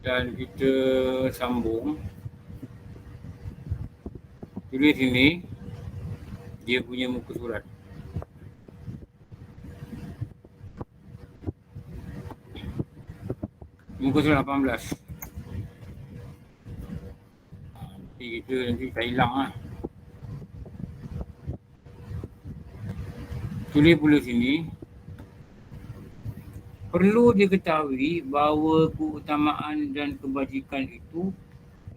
dan kita sambung. Tulis sini dia punya muka surat. Muka surat 18. Nanti tak hilang lah. Tulis pula sini. Perlu diketahui bahawa keutamaan dan kebajikan itu,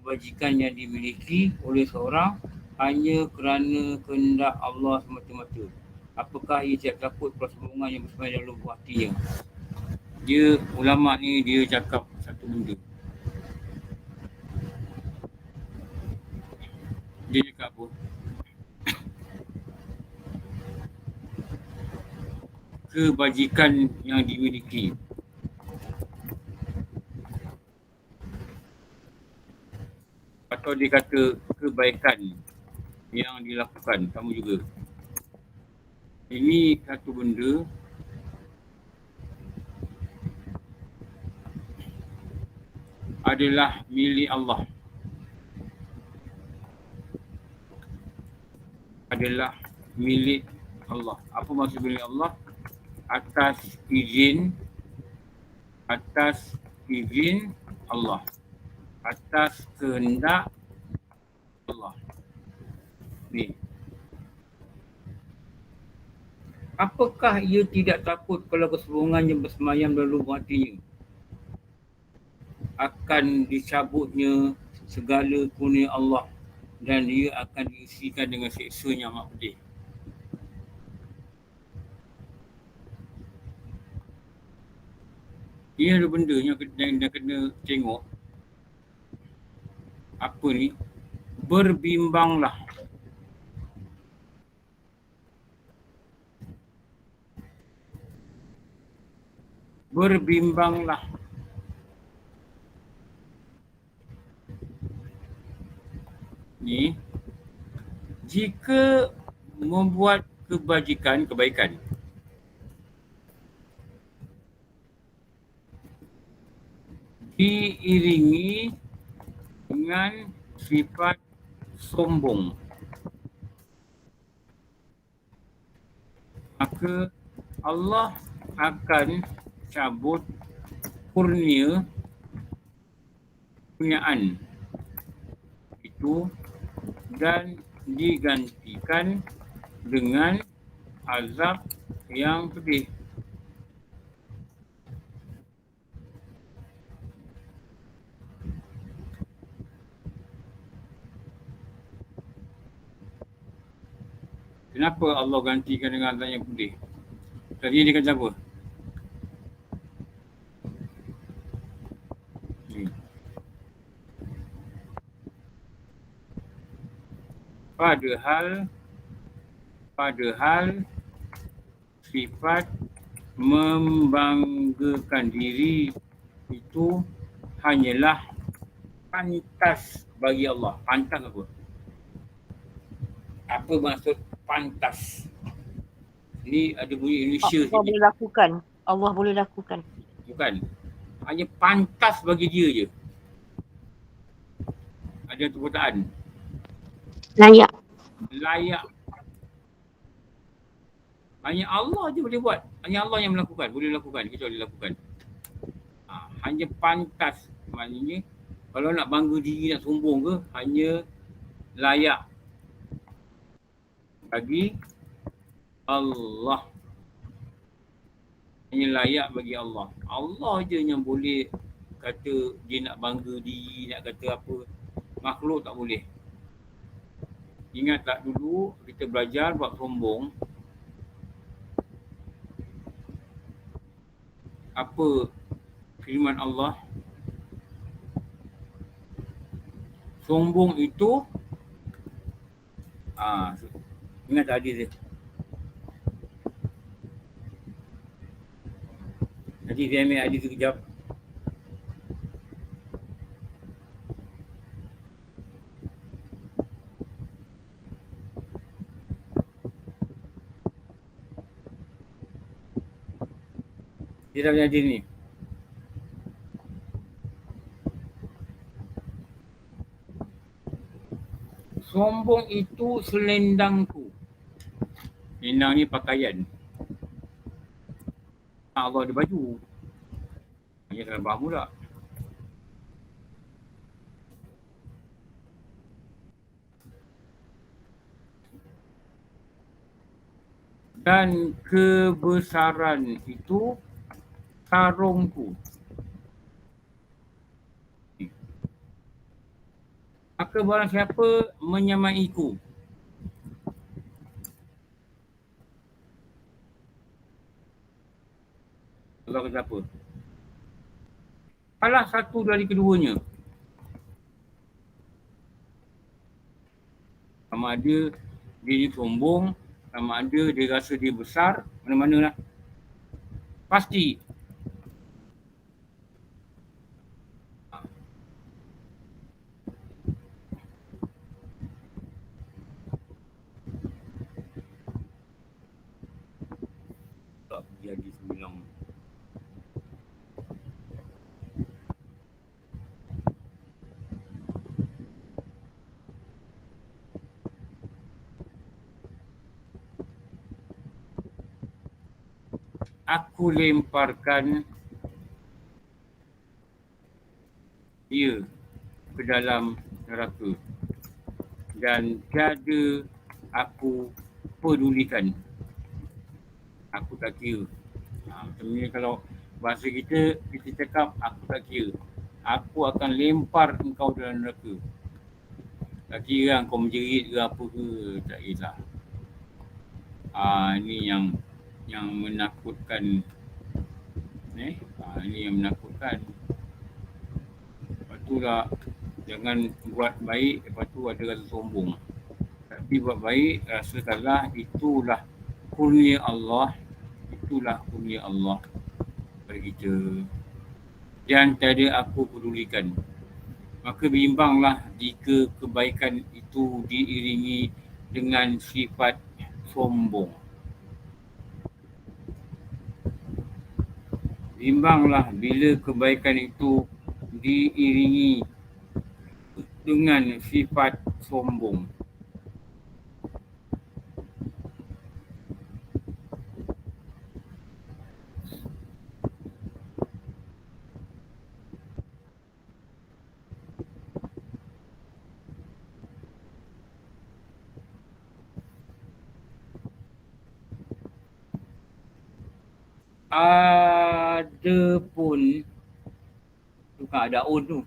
kebajikan yang dimiliki oleh seorang hanya kerana kehendak Allah semata-mata. Apakah ia tidak takut persoalan yang bersemayam dalam lubuk hatinya? Dia, ulama ni dia cakap satu benda. Dia cakap apa? Kebajikan yang dimiliki. Atau dia kata kebaikan yang dilakukan, sama juga. Ini satu benda adalah milik Allah. Adalah milik Allah. Apa maksud milik Allah? Atas izin Allah. Atas kehendak Allah. Ni. Apakah ia tidak takut kalau keseluruhan yang bersemayam dalam lubuk hatinya akan dicabutnya segala kurnia Allah dan ia akan diisikan dengan siksa yang amat pedih? Ia ada benda yang kena tengok. Apa ni? Berbimbanglah. Berbimbanglah. Ni, jika membuat kebaikan diiringi dengan sifat sombong, maka Allah akan cabut kurniaan itu dan digantikan dengan azab yang pedih. Kenapa Allah gantikan dengan azab yang pedih? Tadi dia kata apa? Padahal sifat membanggakan diri itu hanyalah pantas bagi Allah. Pantas apa? Apa maksud pantas? Ni ada bunyi Indonesia Allah boleh lakukan. Allah boleh lakukan. Bukan. Hanya pantas bagi dia je. Ada perkataan. Layak. Hanya Allah je boleh buat. Hanya Allah yang melakukan. Boleh lakukan. Kita boleh lakukan. Hanya pantas. Maknanya kalau nak bangga diri, nak sombong ke, hanya layak bagi Allah. Hanya layak bagi Allah. Allah je yang boleh kata dia nak bangga diri, nak kata apa. Makhluk tak boleh. Ingat tak dulu kita belajar bab sombong. Apa firman Allah? Sombong itu ingat tak hadis dia? Nanti saya ambil hadis tu kejap. Dia dah punya hadis ni. Sombong itu selendangku. Selendang ni pakaian. Allah ada baju. Hanya dalam faham pula. Dan kebesaran itu sarungku. Maka barang siapa menyamaiku. Allah kata apa? Salah satu dari keduanya. Sama ada dia ni sombong, sama ada dia rasa dia besar, mana-mana lah. Pasti. Tak jadi sembilan. Aku lemparkan dia ke dalam neraka dan tiada aku pedulikan. Aku tak kira. Macam ni kalau bahasa kita cakap aku tak kira. Aku akan lempar engkau dalam neraka. Tak kira kau menjerit ke apa ke, tak kisah. Ini yang menakutkan. Ini yang menakutkan. Lepas tu lah, jangan buat baik, lepas tu ada rasa sombong. Tapi buat baik, rasakanlah itulah kurnia Allah. Itulah kurnia Allah pada kita. Yang tiada aku pedulikan. Maka bimbanglah jika kebaikan itu diiringi dengan sifat sombong. Bimbanglah bila kebaikan itu diiringi dengan sifat sombong. Ada pun bukan ada on tu.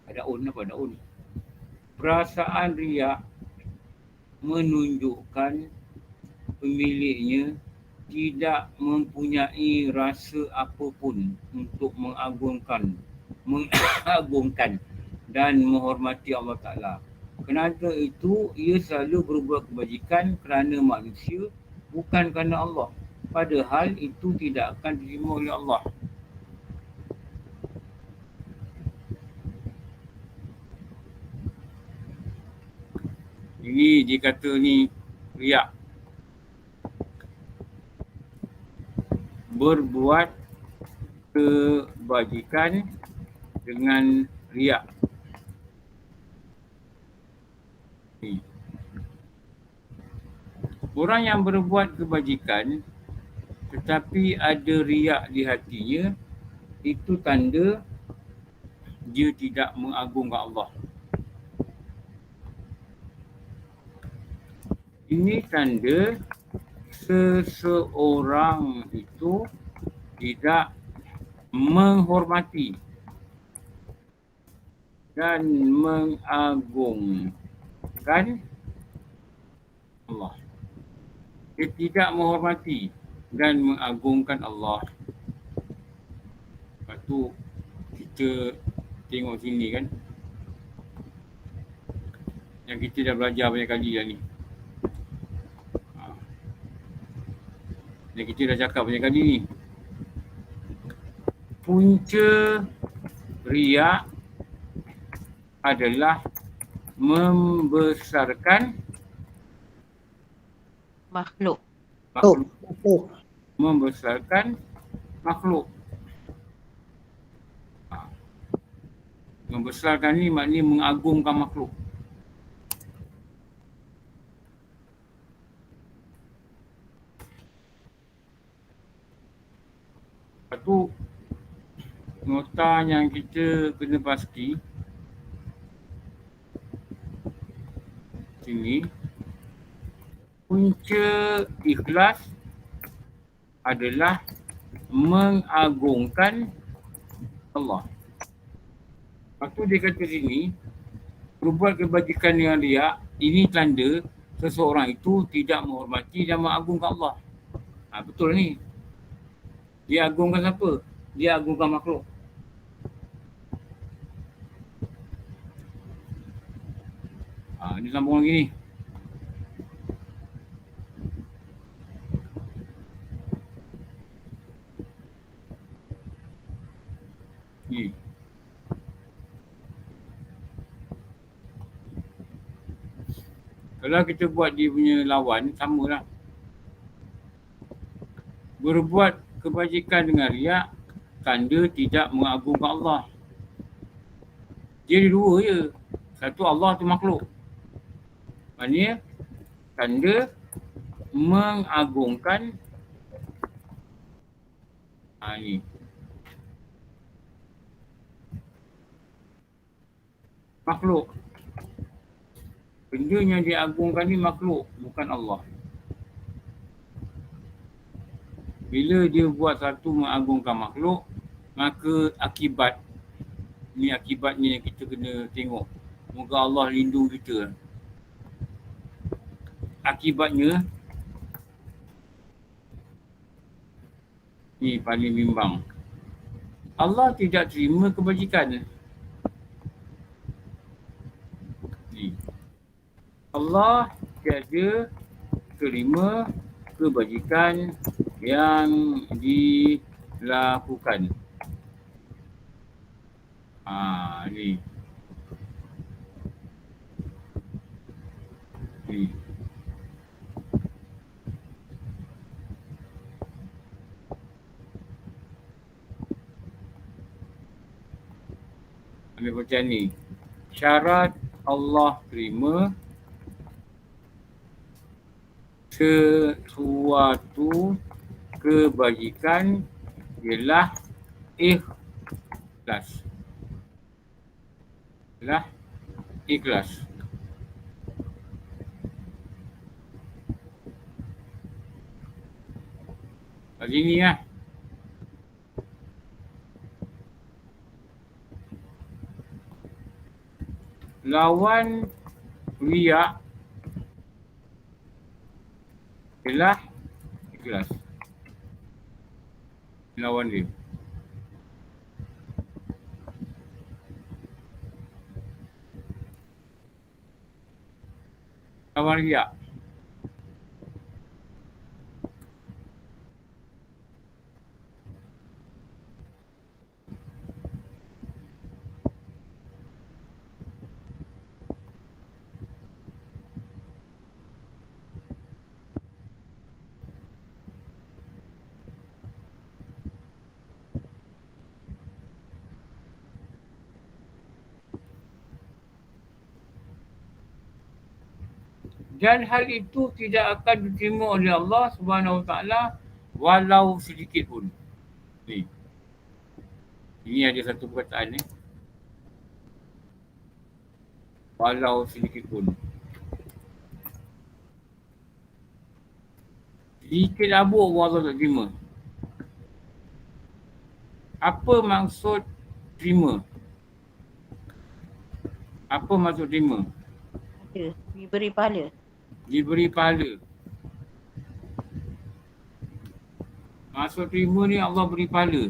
Ada on apa ada on? Perasaan riak menunjukkan pemiliknya tidak mempunyai rasa apapun untuk mengagungkan dan menghormati Allah Ta'ala. Kerana itu, ia selalu berbuat kebajikan kerana manusia, bukan kerana Allah. Padahal itu tidak akan diterima oleh Allah. Ini dia kata ni riak. Berbuat kebajikan dengan riak. Orang yang berbuat kebajikan tetapi ada riak di hatinya, itu tanda dia tidak mengagungkan Allah. Ini tanda seseorang itu tidak menghormati dan mengagungkan Allah. Dia tidak menghormati dan mengagungkan Allah. Lepas tu kita tengok sini kan, yang kita dah belajar banyak kali dah ni. Yang kita dah cakap banyak kali ni. Punca riak adalah membesarkan Makhluk. Membesarkan makhluk. Membesarkan ni maknanya mengagungkan makhluk. Lepas tu, nota yang kita kena pasti sini, punca ikhlas adalah mengagungkan Allah. Lepas tu dia kata sini, berbuat kebajikan yang riak, ini tanda seseorang itu tidak menghormati dan mengagungkan Allah. Betul ni. Dia agungkan siapa? Dia agungkan makhluk. Dia sambung lagi ni. Ni. Kalau kita buat dia punya lawan, samalah. Berbuat kebajikan dengan riak, tanda tidak mengagungkan Allah. Dia ada dua je. Satu Allah, tu makhluk. Maknanya, tanda mengagungkan ni. Makhluk. Benda yang diagungkan ni makhluk, bukan Allah. Bila dia buat satu mengagungkan makhluk, maka akibat ni yang kita kena tengok. Moga Allah lindung kita. Akibatnya ni paling bimbang. Allah tidak terima kebajikan. Ni. Allah tiada terima kebajikan yang dilakukan. Ni. Ni. Ambil bacaan ni. Syarat Allah terima sesuatu kebajikan ialah ikhlas. Ialah ikhlas. Kali ni lah. Lawan riak ialah ikhlas. Lawan dia. Lawan riak. Dan hal itu tidak akan diterima oleh Allah Subhanahu Wa Taala walau sedikit pun. Ni. Ini ada satu perkataan ni. Walau sedikit pun. Sedikit abu Allah tak terima. Apa maksud terima? Apa maksud terima? Diberi pahala. Diberi pahala. Maksud terima ni Allah beri pahala.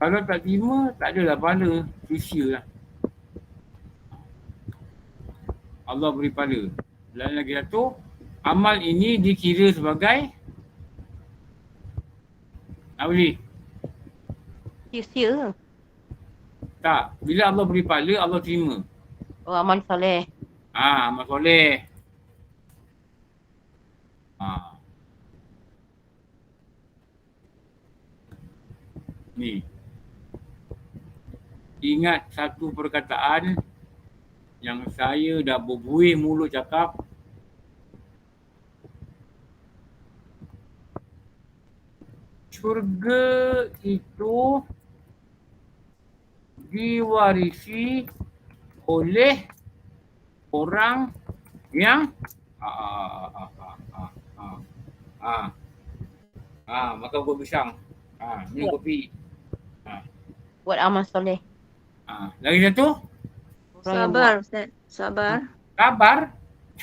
Kalau tak terima, tak adalah pahala. Sia lah. Allah beri pahala. Lain lagi satu, amal ini dikira sebagai apa boleh? Sia-sia. Tak. Bila Allah beri pahala, Allah terima. Oh, amal soleh. Amal soleh. Ni. Ingat satu perkataan yang saya dah berbuih mulut cakap. Syurga itu diwarisi oleh orang yang makan buah pisang. Minum kopi. Buat amal soleh. Lagi satu? Orang yang Sabar, Ustaz. Sabar. Sabar.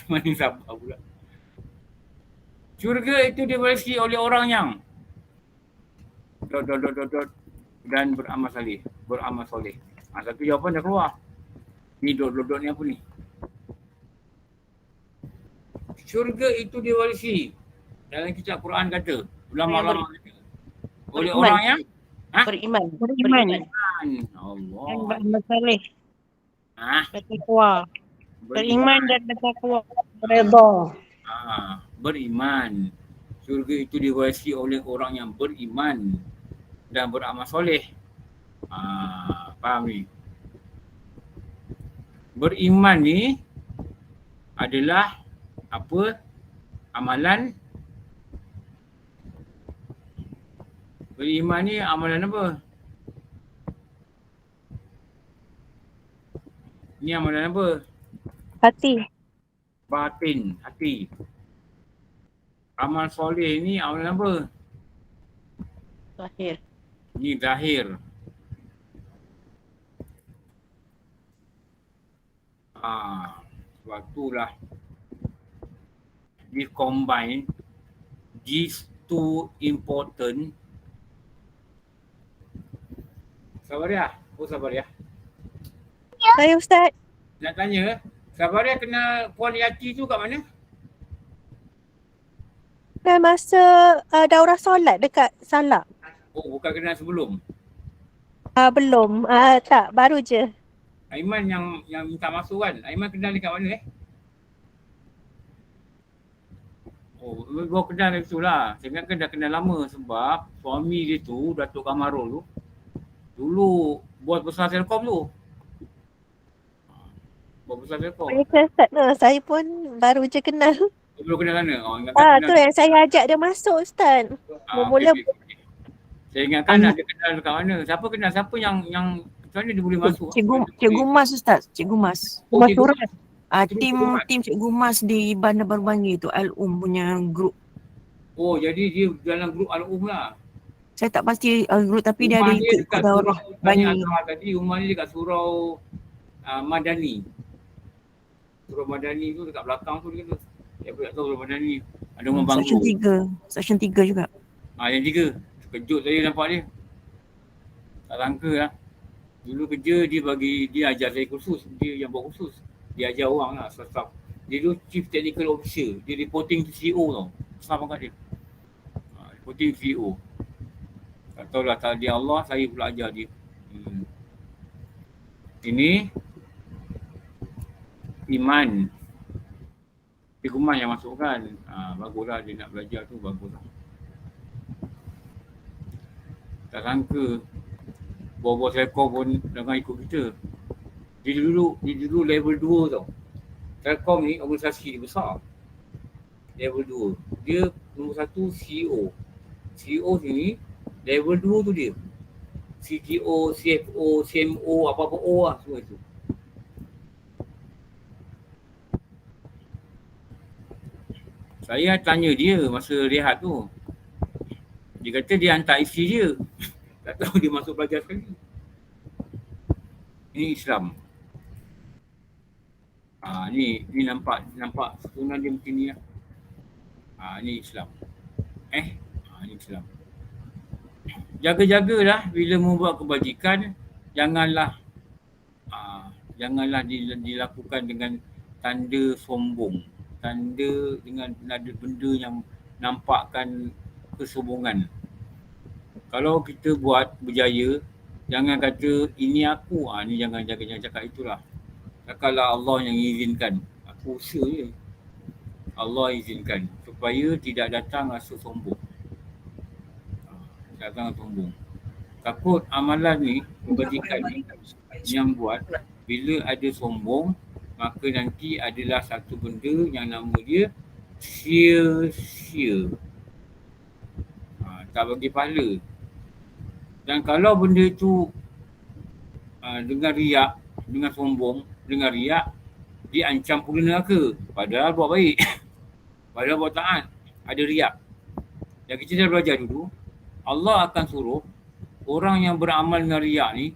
Mana sabar pula? Syurga itu diwarisi oleh orang yang dan beramal soleh. Beramal soleh. Satu jawapan dah keluar. Ni dot ni apa ni? Syurga itu diwarisi. Dalam kitab Quran kata, ulama-ulama kata, oleh beriman. orang yang Beriman. Beriman. Allah. Dan beramal soleh. Ah, Bertakwa. Beriman dan bertakwa. Redha. Beriman. Syurga itu diwarisi oleh orang yang beriman dan beramal soleh. Faham ni? Beriman ni adalah apa? Amalan. Beriman ni amalan apa? Ni amalan apa? Hati. Batin, hati. Amal soleh ni amalan apa? Zahir. Ni zahir. Sebab itulah we combine these two important. Sabar ya? Sabar ya. Saya Ustaz. Nak tanya, Sabar ya kenal Puan Yati tu kat mana? Dah masa daurah solat dekat Salak. Oh, bukan kenal sebelum. Belum. Tak, baru je. Aiman yang minta masuk kan? Aiman kenal dekat mana Oh, gua kenal dari tu lah. Saya ingat kan dah kenal lama sebab suami dia tu, Datuk Kamarul tu, dulu bos besar Telkom tu. Bos besar Telkom. Saya Ustaz. Saya pun baru je kenal. Belum kenal sana? Ingatkan kenal. Tu yang saya ajak dia masuk Ustaz. Mula-mula Okay. Saya ingatkan ada kenal dekat mana. Siapa kenal? Siapa yang macam mana dia boleh masuk? Cikgu Mas Ustaz, Cikgu Mas. Oh, Cikgu Mas. Mas. Tim Cikgu Mas di Bandar Baru-Bangi tu, Al-Um punya grup. Oh, jadi dia dalam grup Al-Um lah. Saya tak pasti grup tapi dia ada Rumah dia ikut dekat daurah surau, Bangi. tanya Azhar tadi, rumah dia dekat surau Madani. Surau Madani tu dekat belakang tu dia kata. Saya pun tak tahu surau Madani. Ada rumah banglo. Section 3 juga. Yang 3. Terkejut saya nampak dia. Tak sangka lah. Dulu kerja dia ajar saya khusus. Dia yang buat khusus. Dia ajar orang lah, staff. Dia tu Chief Technical Officer. Dia reporting to CEO tau. Staff angkat dia. Reporting CEO. Tak tahulah takdir Allah, saya pula ajar dia. Ini iman. Iman yang masukkan. Baguslah dia nak belajar tu, baguslah. Tak sangka bos-bos Telkom pun jangan ikut kita. Dia dulu level 2 tau. Telkom ni organisasi dia besar. Level 2. Dia nombor 1 CEO. CEO sini level 2 tu dia. CTO, CFO, CMO, apa-apa O lah semua itu. Saya tanya dia masa rehat tu. Dia kata dia hantar isteri dia. Tak tahu dia masuk belajar sekali. Ini Islam. Ni nampak sunnah dia macam ni lah. Ni Islam. Ni Islam. Jaga-jagalah bila membuat kebajikan, janganlah dilakukan dengan tanda sombong. Tanda dengan ada benda yang nampakkan kesombongan. Kalau kita buat berjaya, jangan kata ini aku. Ni jangan cakap itulah. Cakaplah Allah yang izinkan. Aku usaha je. Allah izinkan supaya tidak datang rasa sombong. Datang sombong. Takut amalan ni, kebajikan ni yang buat bila ada sombong, maka nanti adalah satu benda yang nama dia sia-sia. Tak bagi pahala. Dan kalau benda tu dengan riak, dengan sombong, dengan riak, dia ancam pula neraka. Padahal buat baik. Padahal buat taat. Ada riak. Dan kita dah belajar dulu, Allah akan suruh orang yang beramal dengan riak ni,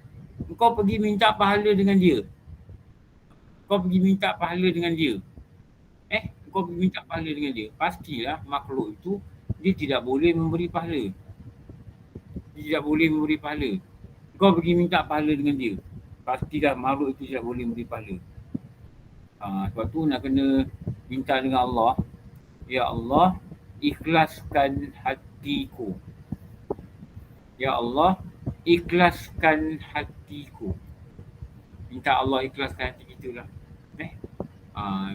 kau pergi minta pahala dengan dia. Kau pergi minta pahala dengan dia. Kau pergi minta pahala dengan dia. Pastilah makhluk itu, dia tidak boleh memberi pahala. Dia tidak boleh memberi pahala. Kau pergi minta pahala dengan dia. Pastilah makhluk itu tidak boleh memberi pahala. Sebab tu nak kena minta dengan Allah. Ya Allah, ikhlaskan hatiku. Ya Allah, ikhlaskan hatiku. Minta Allah ikhlaskan hati kita lah.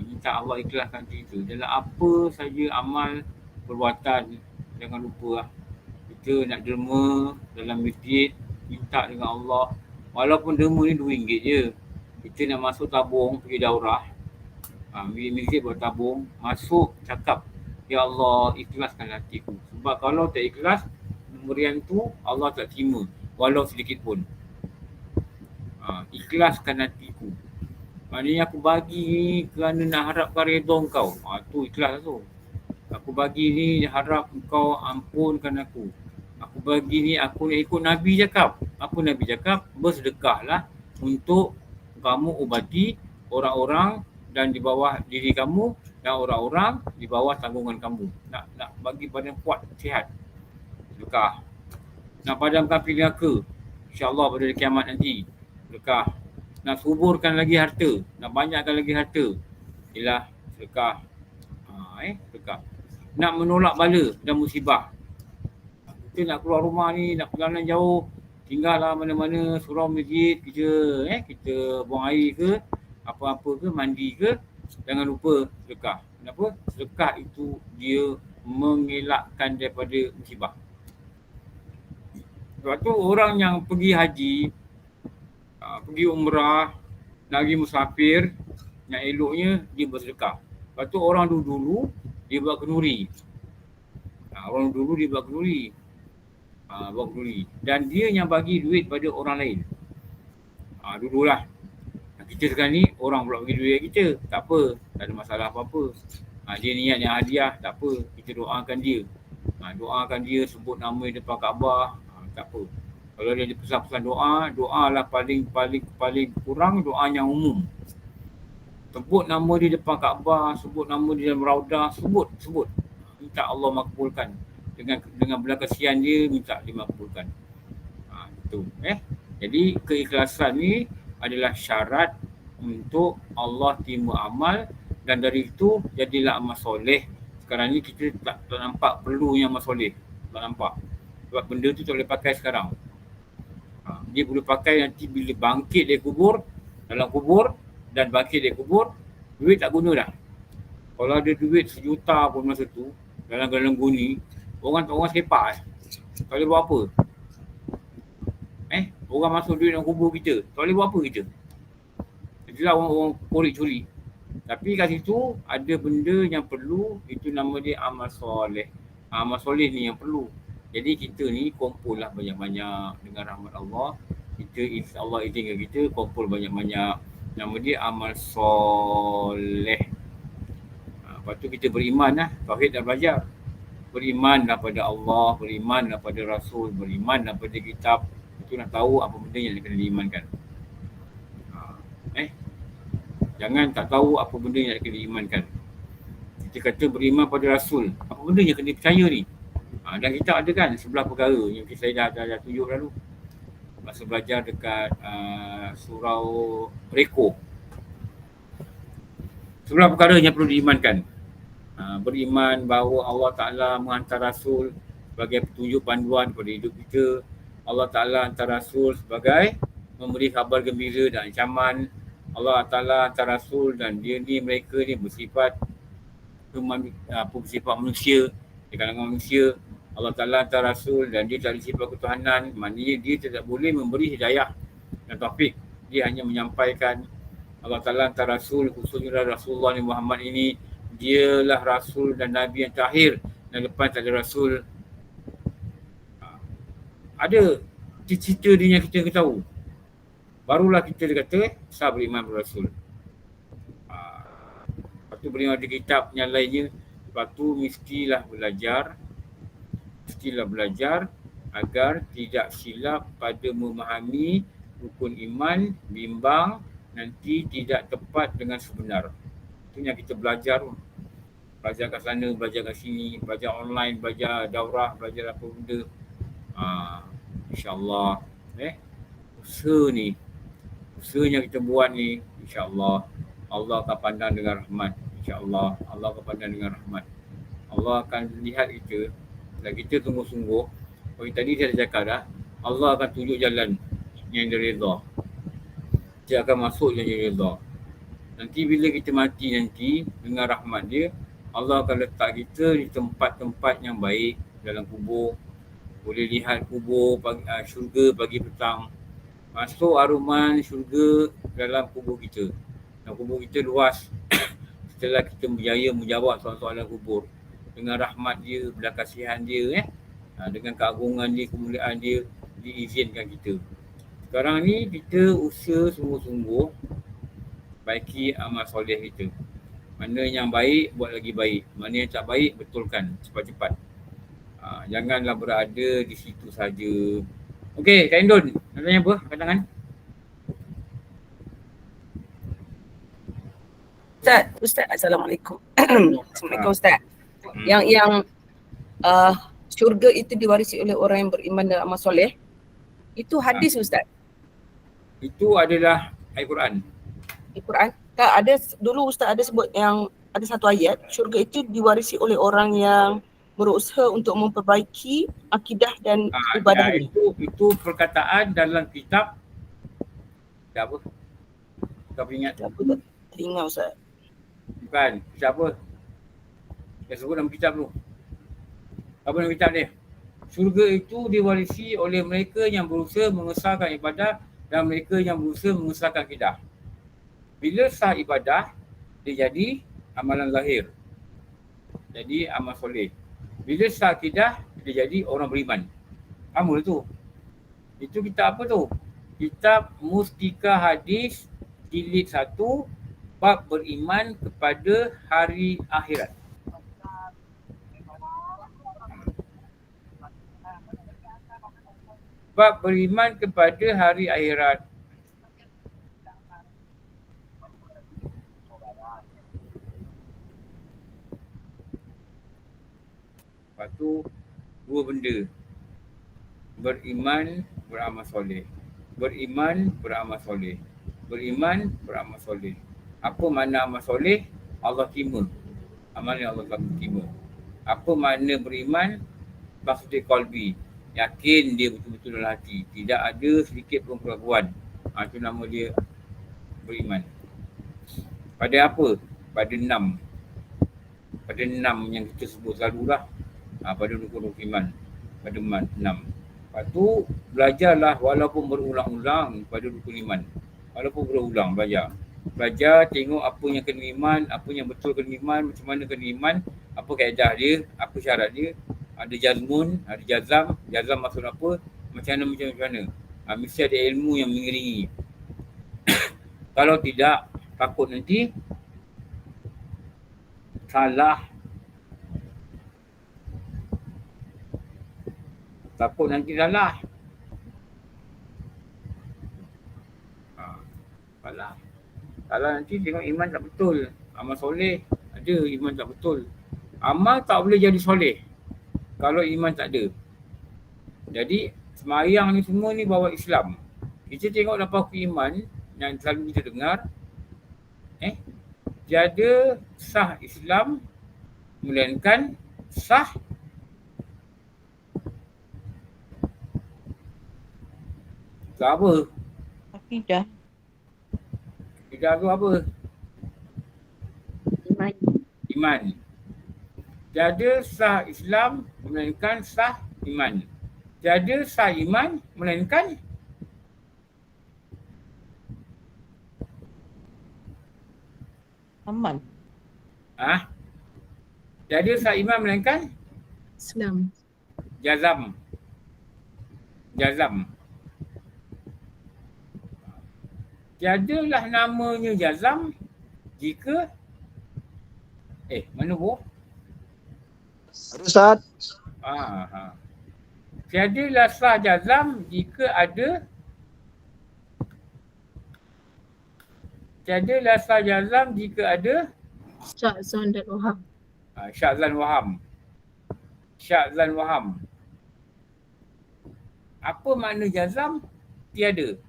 Minta Allah ikhlaskan hati kita. Dalam apa saja amal, perbuatan, jangan lupa lah. Kita nak derma dalam masjid, minta dengan Allah. Walaupun derma ni RM2 je. Kita nak masuk tabung, pergi daurah. Masjid buat tabung, masuk cakap, Ya Allah, ikhlaskan hatiku. Sebab kalau tak ikhlas, pemberian tu Allah tak terima, walau sedikit pun. Ikhlaskan hatiku. Maknanya aku bagi ni kerana nak harapkan redha kau. Tu ikhlas tu. Aku bagi ni harap kau ampunkan aku. Aku bagi ni aku nak ikut Nabi cakap. Apa Nabi cakap? Bersedekahlah untuk kamu ubati orang-orang dan di bawah diri kamu dan orang-orang di bawah tanggungan kamu. Nak bagi badan kuat, sihat. Sedekah. Nak padamkan api neraka, InsyaAllah pada hari kiamat nanti. Sedekah. Nak suburkan lagi harta, nak banyakkan lagi harta, ialah sedekah. Sedekah. Nak menolak bala dan musibah. Kita nak keluar rumah ni, nak perjalanan jauh, tinggallah mana-mana, surau masjid, kita buang air ke, apa-apa ke, mandi ke, jangan lupa sedekah. Kenapa? Sedekah itu dia mengelakkan daripada musibah. Sebab tu orang yang pergi haji, pergi umrah, nak pergi musafir, yang eloknya dia bersedekah. Sebab tu orang dulu dia buat kenduri. Orang dulu dia buat kenduri. Dan dia yang bagi duit pada orang lain. Dululah. Kita sekarang ni orang pula bagi duit kita. Tak apa, tak ada masalah apa-apa. Dia niat yang hadiah, tak apa. Kita doakan dia. Doakan dia, sebut nama di depan Kaabah. Tak apa. Kalau dia ada pesan-pesan doa lah paling kurang doa yang umum. Sebut nama dia depan Kaabah, sebut nama dia dalam raudah, sebut. Minta Allah makbulkan. Dengan belas kasihan dia, minta dia makbulkan. Itu. Jadi keikhlasan ni adalah syarat untuk Allah terima amal, dan dari itu jadilah amal soleh. Sekarang ni kita tak nampak perlunya amal soleh. Tak nampak. Sebab benda tu tak boleh pakai sekarang. Dia boleh pakai nanti bila bangkit dari kubur, dalam kubur dan bangkit dari kubur, duit tak guna dah. Kalau ada duit 1 juta pun masa tu, dalam guni, orang sepak. Tak boleh buat apa. Orang masuk duit dalam kubur kita, tak boleh buat apa kita. Itulah orang korek curi. Tapi kat situ ada benda yang perlu, itu nama dia amal soleh. Amal soleh ni yang perlu. Jadi kita ni kumpul lah banyak-banyak dengan rahmat Allah. Allah izinkan kita kumpul banyak-banyak. Nama dia amal soleh. Lepas tu kita beriman lah. Tauhid dah belajar. Beriman lah pada Allah, beriman lah pada Rasul, beriman lah pada kitab. Itu nak tahu apa benda yang kena diimankan. Jangan tak tahu apa benda yang kena diimankan. Kita kata beriman pada Rasul. Apa benda yang kena percaya ni? Dan kita ada kan 11 perkara yang saya dah tunjuk lalu. Masa belajar dekat surau Reko. 11 perkara yang perlu diimankan. Beriman bahawa Allah Ta'ala menghantar Rasul sebagai petunjuk panduan kepada hidup kita. Allah Ta'ala hantar Rasul sebagai memberi khabar gembira dan ancaman. Allah Ta'ala hantar Rasul dan mereka ni bersifat bersifat manusia, di kalangan manusia. Allah Ta'ala hantar Rasul dan dia tak ada sifat ketuhanan, maknanya dia tidak boleh memberi hidayah dan taufik. Dia hanya menyampaikan. Allah Ta'ala hantar Rasul, khususnya Rasulullah Muhammad ini, dialah Rasul dan Nabi yang terakhir, dan lepas tak ada Rasul. Ada cerita dia yang kita tahu. Barulah kita kata sah beriman pada Rasul. Lepas tu beriman pada kitab yang lainnya. Lepas tu mestilah belajar agar tidak silap pada memahami rukun iman, bimbang, nanti tidak tepat dengan sebenar. Itu yang kita belajar. Belajar kat sana, belajar kat sini, belajar online, belajar daurah, belajar apa benda. InsyaAllah. Usaha yang kita buat ni, insyaAllah Allah akan pandang dengan rahmat. InsyaAllah Allah akan pandang dengan rahmat. Allah akan lihat kita dan kita sungguh-sungguh. Seperti tadi saya dah cakap dah, Allah akan tunjuk jalan yang dia redha. Dia akan masuk yang dia redha. Nanti bila kita mati nanti dengan rahmat dia, Allah akan letak kita di tempat-tempat yang baik dalam kubur. Boleh lihat kubur syurga pagi petang. Masuk aruman syurga dalam kubur kita. Dan kubur kita luas. Setelah kita berjaya menjawab soalan-soalan kubur, dengan rahmat dia, belas kasihan dia, dengan keagungan dia, kemuliaan dia, diizinkan kita. Sekarang ni kita usaha sungguh-sungguh baiki amal soleh kita. Mana yang baik, buat lagi baik. Mana yang tak baik, betulkan cepat-cepat. Janganlah berada di situ saja. Okey, Kak Indon, nak tanya apa? Angkat tangan. Ustaz, Assalamualaikum. Assalamualaikum Ustaz. Yang syurga itu diwarisi oleh orang yang beriman dan amal soleh. Itu hadis Ustaz. Itu adalah Al-Quran. Al-Quran. Tak ada dulu Ustaz ada sebut yang ada satu ayat, syurga itu diwarisi oleh orang yang berusaha untuk memperbaiki akidah dan ibadah ini. Itu perkataan dalam kitab apa? Kau ingat? Apa tu? Teringat Ustaz. Bukan, siapa? Dia sebut nama kitab tu. Apa nama kitab dia? Syurga itu diwarisi oleh mereka yang berusaha mengesahkan ibadah dan mereka yang berusaha mengesahkan akidah. Bila sah ibadah, dia jadi amalan lahir. Jadi amal soleh. Bila sah akidah, dia jadi orang beriman. Faham tu? Itu kitab apa tu? Kitab Mustika Hadis jilid 1 bab beriman kepada hari akhirat. Bab beriman kepada hari akhirat. Lepas tu dua benda. Beriman, beramal soleh. Beriman, beramal soleh. Beriman, beramal soleh. Apa makna amal soleh? Allah terima. Amal yang Allah terima. Apa makna beriman? Tasdiq qalbi. Yakin dia betul-betul dalam hati. Tidak ada sedikit pun keraguan. Itu nama dia beriman. Pada apa? Pada 6. Pada 6 yang kita sebut selalu lah. Pada rukun iman. Pada 6. Lepas tu belajarlah walaupun berulang-ulang pada rukun iman. Walaupun berulang belajar. Belajar tengok apa yang kena iman, apa yang betul kena iman, macam mana kena iman, apa kaedah dia, apa syarat dia. Ada jazmun, ada jazam. Jazam maksud apa? Macam mana. Mesti ada ilmu yang mengiringi. Kalau tidak, takut nanti salah. Takut nanti salah. Salah. Salah nanti tengok iman tak betul. Amal soleh ada, iman tak betul. Amal tak boleh jadi soleh kalau iman tak ada. Jadi semayang ni semua ni bawa Islam. Kita tengok dalam hukum iman yang selalu kita dengar, tiada sah Islam melainkan sah apa? Akidah. Akidah tu apa? Iman. Iman. Tiada sah Islam melainkan sah iman. Tiada sah iman melainkan Aman. tiada sah iman melainkan Islam. jazam. Jazam. Tiadalah namanya jazam jika mana bu? Ada Ustaz. Tiadalah sah jazam jika ada tiadalah sah jazam jika ada Syak, Zon dan Wahab. syak zan waham. Syak zan waham. Apa makna jazam? Tiada.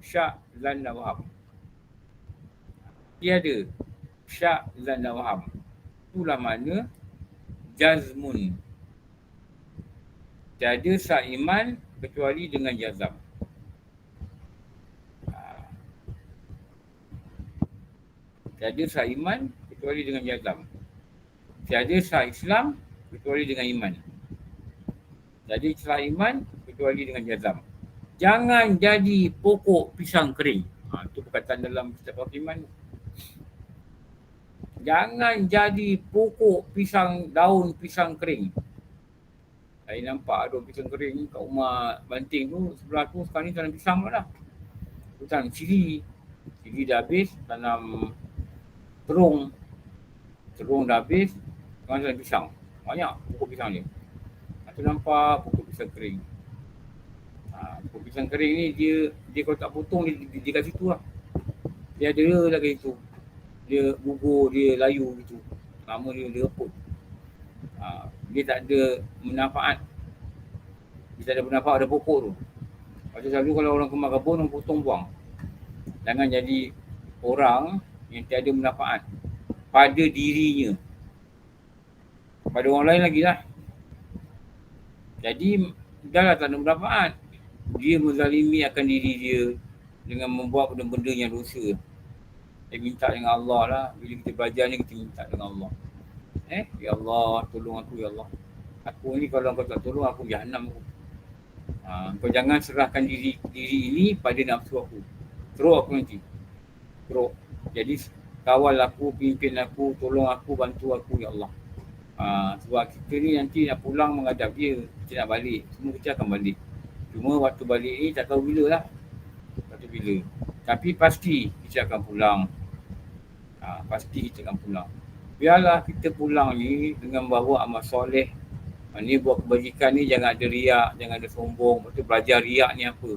Syak zan dan waham. Tiada. Syak zan dan waham. Itulah makna jazmun. Tiada sah iman kecuali dengan jazam. Tiada sah iman kecuali dengan jazam. Tiada sah Islam kecuali dengan iman. Tiada sah iman kecuali dengan jazam. Jangan jadi pokok pisang kering. Itu perkataan dalam kitab Al-Iman. Jangan jadi pokok pisang, daun pisang kering. Saya nampak ada pisang kering kat rumah Banting tu, sebelah tu sekarang ni tanam pisang dah. Tu tanam cili. Cili dah habis, tanam terung. Terung dah habis, sekarang tanam pisang. Banyak pokok pisang ni. Tu nampak pokok pisang kering. Pokok pisang kering ni dia kalau tak potong dia kat situ lah. Dia ada lah kat situ. Dia gugur, dia layu gitu. Lama dia reput. Dia tak ada manfaat. Dia tak ada manfaat ada pokok tu. Macam selalu kalau orang kemas kebun, orang potong buang. Jangan jadi orang yang tiada manfaat pada dirinya. Pada orang lain lagi lah. Jadi dah lah tak ada manfaat. Dia menzalimi akan diri dia dengan membuat benda-benda yang dosa. Dia minta dengan Allah lah. Bila kita belajar ni kita minta dengan Allah. Ya Allah, tolong aku ya Allah. Aku ni kalau kau tak tolong aku jahannam aku. Kau jangan serahkan diri ini pada nafsu aku. Teruk aku nanti. Teruk. Jadi kawal aku, pimpin aku, tolong aku, bantu aku ya Allah. Sebab kita ni nanti nak pulang menghadap dia. Kita nak balik. Semua kita akan balik. Cuma waktu balik ni tak tahu bila lah. Tak tahu bila. Tapi pasti kita akan pulang. Pasti kita akan pulang. Biarlah kita pulang ni dengan bawa amal soleh. Ni buat kebajikan ni jangan ada riak, jangan ada sombong. Lepas tu belajar riak ni apa.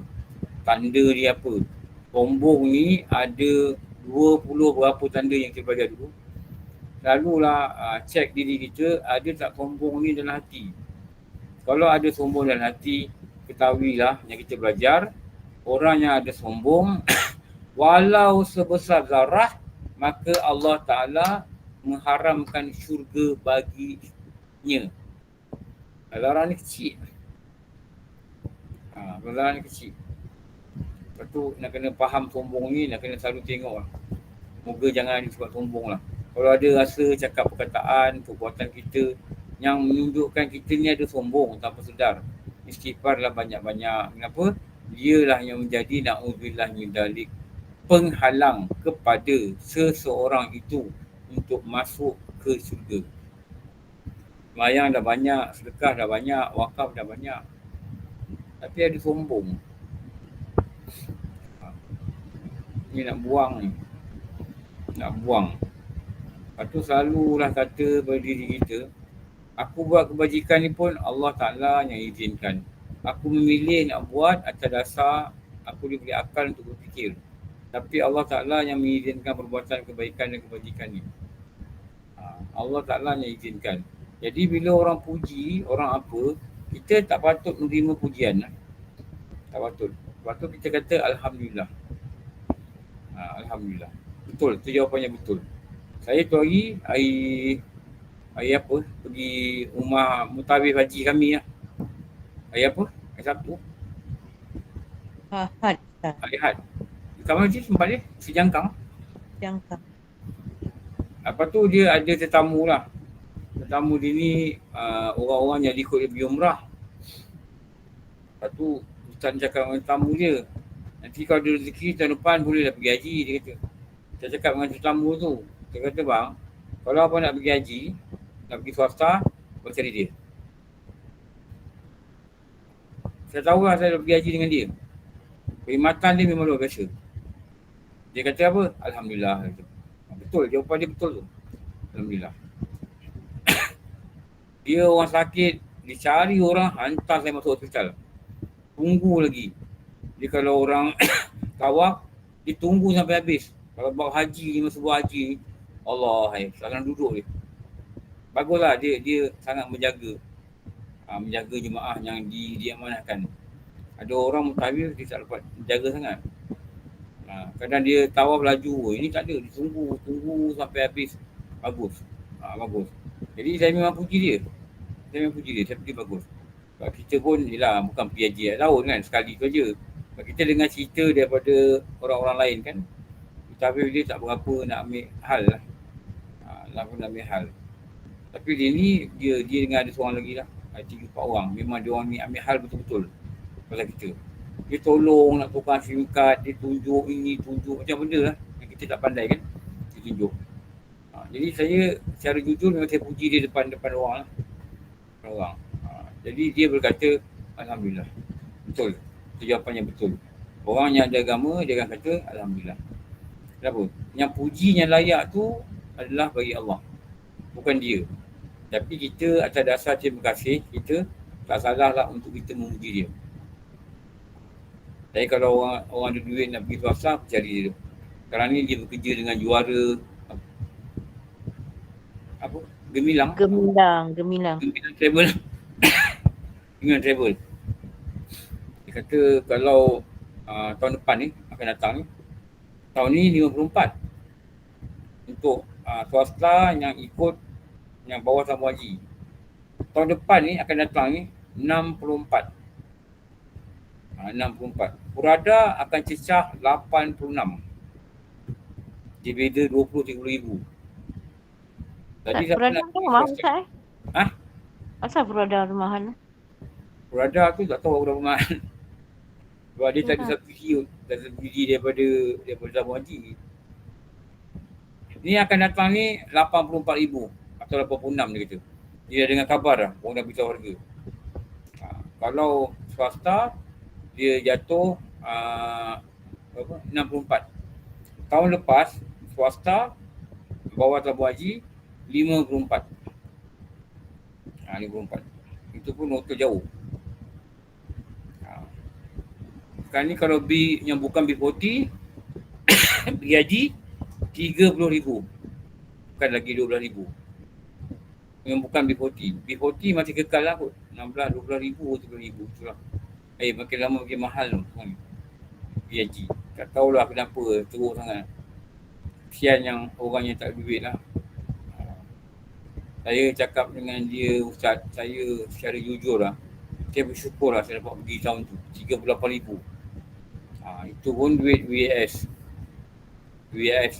Tanda dia apa. Sombong ni ada 20 berapa tanda yang kita belajar dulu. Lalulah cek diri kita ada tak sombong ni dalam hati. Kalau ada sombong dalam hati, ketahuilah yang kita belajar. Orang yang ada sombong walau sebesar zarah, maka Allah Ta'ala mengharamkan syurga baginya. Zarah ni kecil. Zarah ni kecil. Lepas tu nak kena faham sombong ni, nak kena selalu tengok lah. Moga jangan disebut sombong lah. Kalau ada rasa cakap perkataan, perbuatan kita yang menunjukkan kita ni ada sombong tanpa sedar, istighfarlah banyak-banyak. Kenapa? Dialah yang menjadi na'udzubillah min dzalik, penghalang kepada seseorang itu untuk masuk ke syurga. Semayang dah banyak, sedekah dah banyak, wakaf dah banyak, tapi ada sombong. Ni nak buang ni. Nak buang. Lepas tu selalulah kata pada diri kita, aku buat kebajikan ni pun Allah Ta'ala yang izinkan. Aku memilih nak buat atas dasar aku diberi akal untuk berfikir. Tapi Allah Ta'ala yang mengizinkan perbuatan kebaikan dan kebajikan ni. Allah Ta'ala yang izinkan. Jadi bila orang puji, orang apa, kita tak patut menerima pujian. Tak patut. Lepas tu kita kata Alhamdulillah. Alhamdulillah. Betul, tu jawapannya betul. Saya tu hari apa, pergi rumah mutawif haji kami lah. Hari apa? Hari Sabtu. Ahad. Hari Ahad. Kat mana je tempat dia? Sejangkang. Jangka. Lepas tu dia ada tetamu lah. tetamu dia ni orang-orang yang ikut dia pergi umrah. Lepas tu Ustaz cakap dengan tetamu dia, nanti kalau ada rezeki tahun depan bolehlah pergi haji, dia kata. Saya cakap dengan tetamu tu, saya kata bang, kalau abang nak pergi haji, nak pergi swasta, abang cari dia. Saya tahu lah saya dah pergi haji dengan dia. Perkhidmatan dia memang luar biasa. Dia kata apa? Alhamdulillah. Kata. Betul, jawapan dia betul tu. Alhamdulillah. Dia orang sakit, dicari orang, hantar saya masuk hospital. Tunggu lagi. Dia kalau orang tawaf, dia tunggu sampai habis. Kalau buat haji, masa buat haji, Allah, sangat duduk dia. Baguslah, dia sangat menjaga. Menjaga jemaah yang diamanahkan. Ada orang mutawif, dia tak dapat menjaga sangat. Kadang dia tawaf laju, ini tak ada, dia tunggu sampai habis. Bagus. Bagus. Jadi saya memang puji dia. Saya pergi bagus. Sebab kita pun yelah, bukan pergi haji tahun kan, sekali tu je. Sebab kita dengar cerita daripada orang-orang lain kan, mutawif dia tak berapa nak ambil hal lah. Nak ambil hal. Tapi dia ni, dia dengan ada seorang lagi lah. 3-4 orang. Memang dia orang ni ambil hal betul-betul pasal kita. Dia tolong nak tukar SIM card, dia tunjuk ini, tunjuk macam benda lah yang kita tak pandai kan, dia tunjuk. Jadi saya secara jujur memang saya puji dia depan orang lah. Jadi dia berkata, Alhamdulillah. Betul. Itu jawapan yang betul. Orang yang ada agama, dia akan kata, Alhamdulillah. Kenapa? Yang puji yang layak tu adalah bagi Allah. Bukan dia. Tapi kita atas dasar terima kasih, kita tak salah lah untuk kita memuji dia. Tapi kalau orang ada duit nak pergi swasta, cari dia. Sekarang ni dia bekerja dengan juara apa? Gemilang travel. Dengan travel. Dia kata kalau tahun depan ni akan datang ni, tahun ni 54 untuk swasta yang ikut yang bawah tamu haji. Tahun depan ni akan datang ni 64. 64. Purada akan cecah 86. Dia beza 20-30 ribu. Tadi Purada tu mahal Ustaz Asal purada tu mahal? Purada tu tak tahu berapa mahal. Sebab dia tak ada subsidi daripada tamu haji. Ni akan datang ni 84,000 atau 86 dia kata. Dia dengan khabar lah, orang dah beritahu harga. Kalau swasta, dia jatuh 64. Tahun lepas, swasta bawah tamu haji 54. 54. Itu pun nota jauh. Sekarang ni kalau B yang bukan B40, pergi haji 30,000. Bukan lagi 12,000. Yang bukan B40. B40 masih kekal lah kot. 16, 12,000, 13,000. Itulah. Makin lama makin mahal tu. Pergi haji. Tak tahulah kenapa teruk sangat. Kesian yang orang yang tak ada duit lah. Saya cakap dengan dia, Ustaz, saya secara jujur lah, saya bersyukur lah saya dapat pergi tahun tu, 38,000. Itu pun duit WAS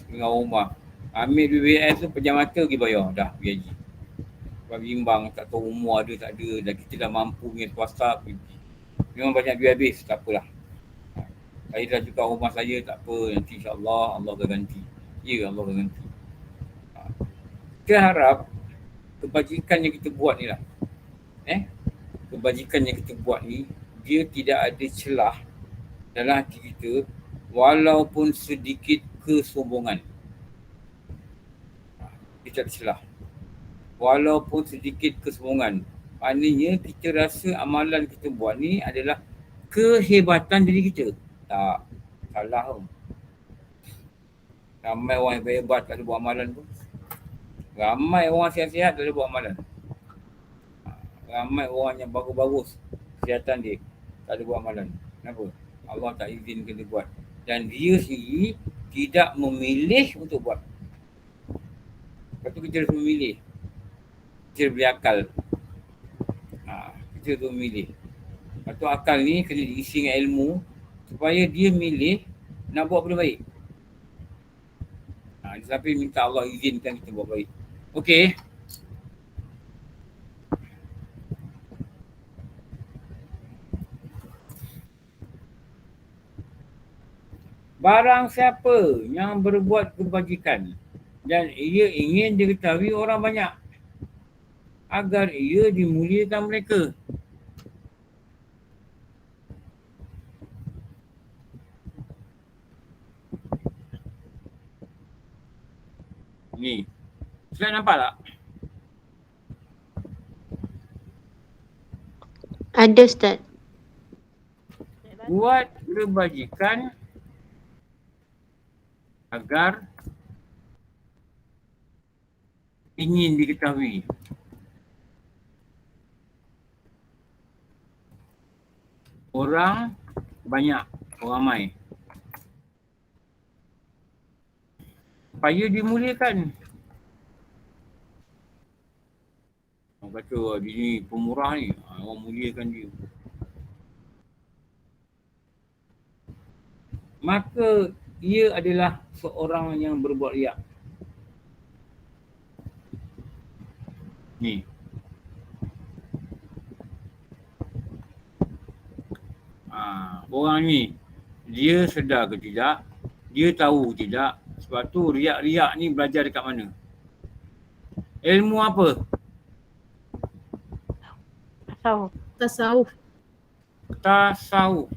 dengan rumah. Ambil duit WAS tu pejam mata pergi bayar, dah pergi haji. Sebab bimbang, tak tahu umur ada tak ada, dan kita dah mampu dengan swasta pergi. Memang banyak duit habis, tak apalah. Saya dah tukar rumah saya, tak apa, nanti insyaAllah Allah akan ganti. Ya, Allah akan ganti. Kita harap kebajikan yang kita buat ni lah. Kebajikan yang kita buat ni, dia tidak ada celah dalam hati kita walaupun sedikit kesombongan. Dia tak ada celah. Walaupun sedikit kesombongan. Maknanya kita rasa amalan kita buat ni adalah kehebatan diri kita. Tak. Salah tu. Ramai orang yang hebat tak ada buat amalan pun. Ramai orang sihat-sihat tak ada buat amalan. Ramai orang yang bagus-bagus kesihatan dia tak ada buat amalan. Kenapa? Allah tak izinkan dia buat. Dan dia sendiri tidak memilih untuk buat. Lepas tu kita harus memilih. Kita beri akal. Kita harus memilih. Lepas tu akal ni kena diisi dengan ilmu supaya dia milih nak buat benda baik. Sampai minta Allah izinkan kita buat baik. Okey. Barang siapa yang berbuat kebajikan dan ia ingin diketahui orang banyak agar ia dimuliakan mereka. Ni. Slide nampak tak? Ada Ustaz. Buat kebajikan agar ingin diketahui. Orang banyak, orang ramai. Supaya dimuliakan. Orang kata dia ni pemurah ni, orang muliakan dia. Maka ia adalah seorang yang berbuat riak. Ni. Orang ni, dia sedar ke tidak, dia tahu tidak, sebab tu riak-riak ni belajar dekat mana? Ilmu apa? Tasawuf. Tasawuf.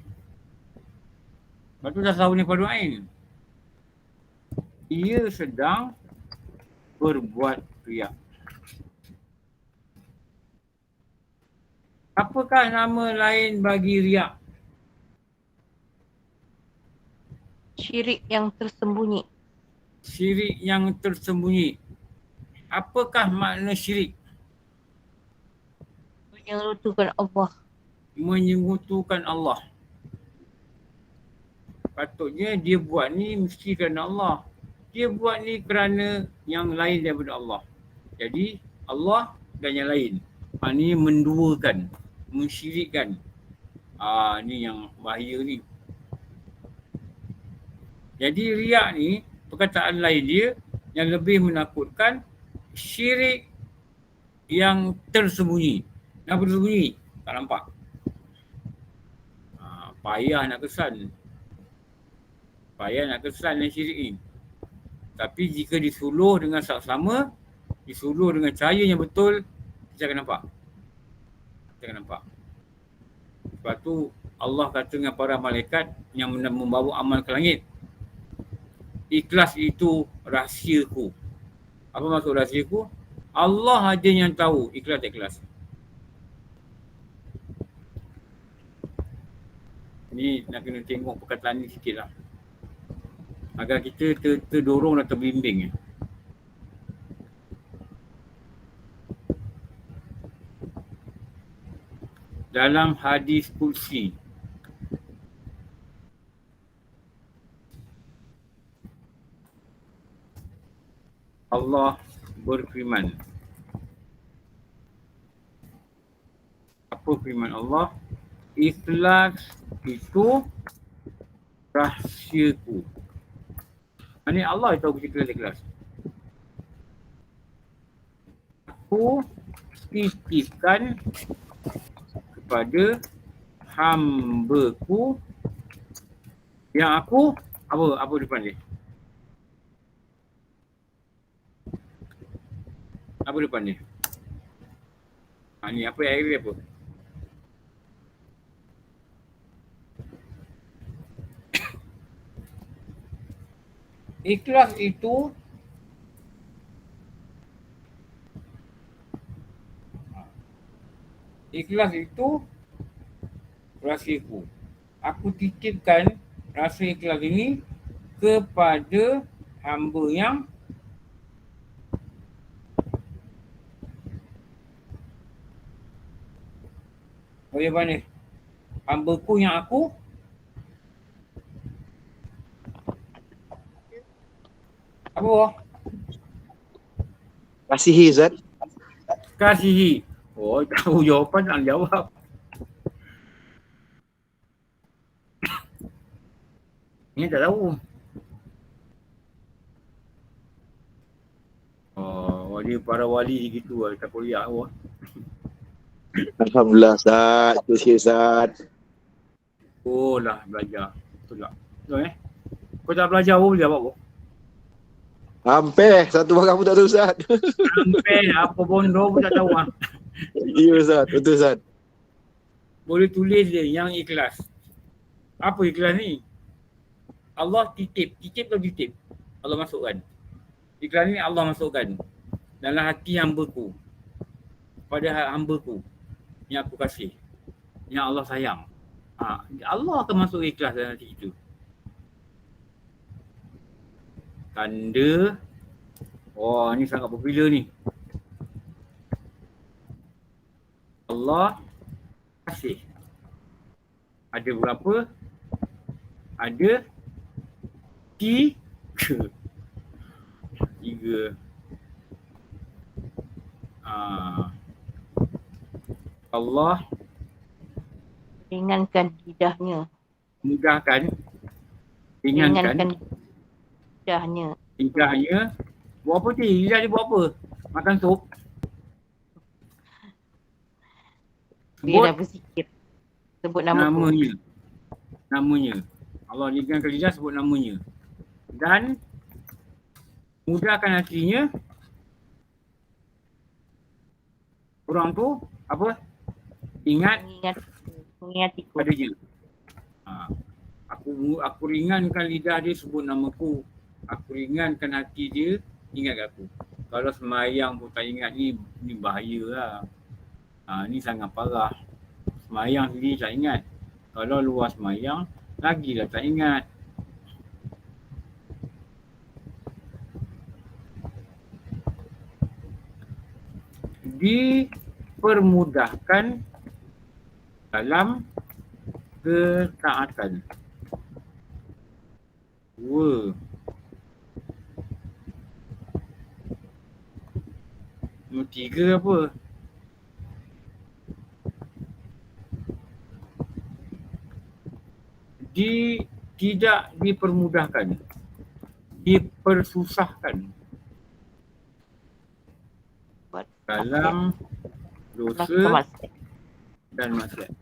Sebab tu tasawuf ni fardu ain. Ia sedang berbuat riak. Apakah nama lain bagi riak? Syirik yang tersembunyi. Syirik yang tersembunyi. Apakah makna syirik? Menyekutukan Allah. Menyekutukan Allah. Patutnya dia buat ni mesti kerana Allah. Dia buat ni kerana yang lain daripada Allah. Jadi Allah dan yang lain. Ni menduakan, mensyirikkan. Ni yang bahaya ni. Jadi riak ni, perkataan lain dia yang lebih menakutkan, syirik yang tersembunyi. Kenapa tersembunyi? Tak nampak. Payah nak kesan. Payah nak kesan yang syirik ni. Tapi jika disuluh dengan saksama, disuluh dengan cahaya yang betul, kita akan nampak. Kita akan nampak. Sebab tu Allah kata dengan para malaikat yang membawa amal ke langit, ikhlas itu rahsiaku. Apa maksud rahsiaku? Allah aja yang tahu ikhlas tak ikhlas. Ni nak kena tengok perkataan ni sikit lah. Agar kita terdorong dan terbimbing. Dalam hadis kursi, Allah berfirman. Apa firman Allah? Ikhlas itu rahsiaku. Ini Allah yang tahu kita ikhlas. Aku titipkan kepada hamba-Ku yang aku apa depan dia? Apa depan dia? Ni apa ayat dia apa? Ikhlas itu rahsiaku. Aku titipkan rasa ikhlas ini kepada hamba yang bagaimana? Hamba-Ku yang aku apa? Kasihi Zat. Kasihi. Oh, tahu jawapan tak jawab. Ni tak tahu. Oh, dia para wali gitu lah, tak kuliah awak. Alhamdulillah Zat. Itu sikit Zat. Oh lah belajar. Betul tak? Betul Kau tak belajar apa boleh apa? Hampir. Satu barang pun tak tahu Ustaz. Sampai apa bondo pun tak tahu ah. Ya Ustaz. Betul Ustaz. Boleh tulis dia yang ikhlas. Apa ikhlas ni? Allah titip atau titip? Allah masukkan. Ikhlas ni Allah masukkan dalam hati hamba-Ku. Pada hamba-Ku yang aku kasih. Yang Allah sayang. Allah akan masuk ikhlas dalam hati itu. Tanda. Oh, ni sangat popular ni. Allah kasih. Ada berapa? Ada 3. Allah Ringankan lidahnya. mudahkan. Ringankan Lidahnya. lidahnya. Buat apa ni? Lidah dia buat apa? Makan sup? Dia dah bersikir. Sebut nama aku. Namanya. Allah ringankan lidah, sebut namanya. Dan mudahkan hatinya. Orang tu apa? Mengingatiku. Pada dia. Aku ringankan lidah dia, sebut namaku. Aku ringankan hati dia, ingat aku. Kalau semayang pun tak ingat ni bahaya lah. Ni sangat parah. Semayang sendiri tak ingat. Kalau luar semayang, lagilah tak ingat. Dipermudahkan dalam ketaatan. 2. Nombor 3 apa? Tidak dipermudahkan. Dipersusahkan. Dalam dosa dan maksiat.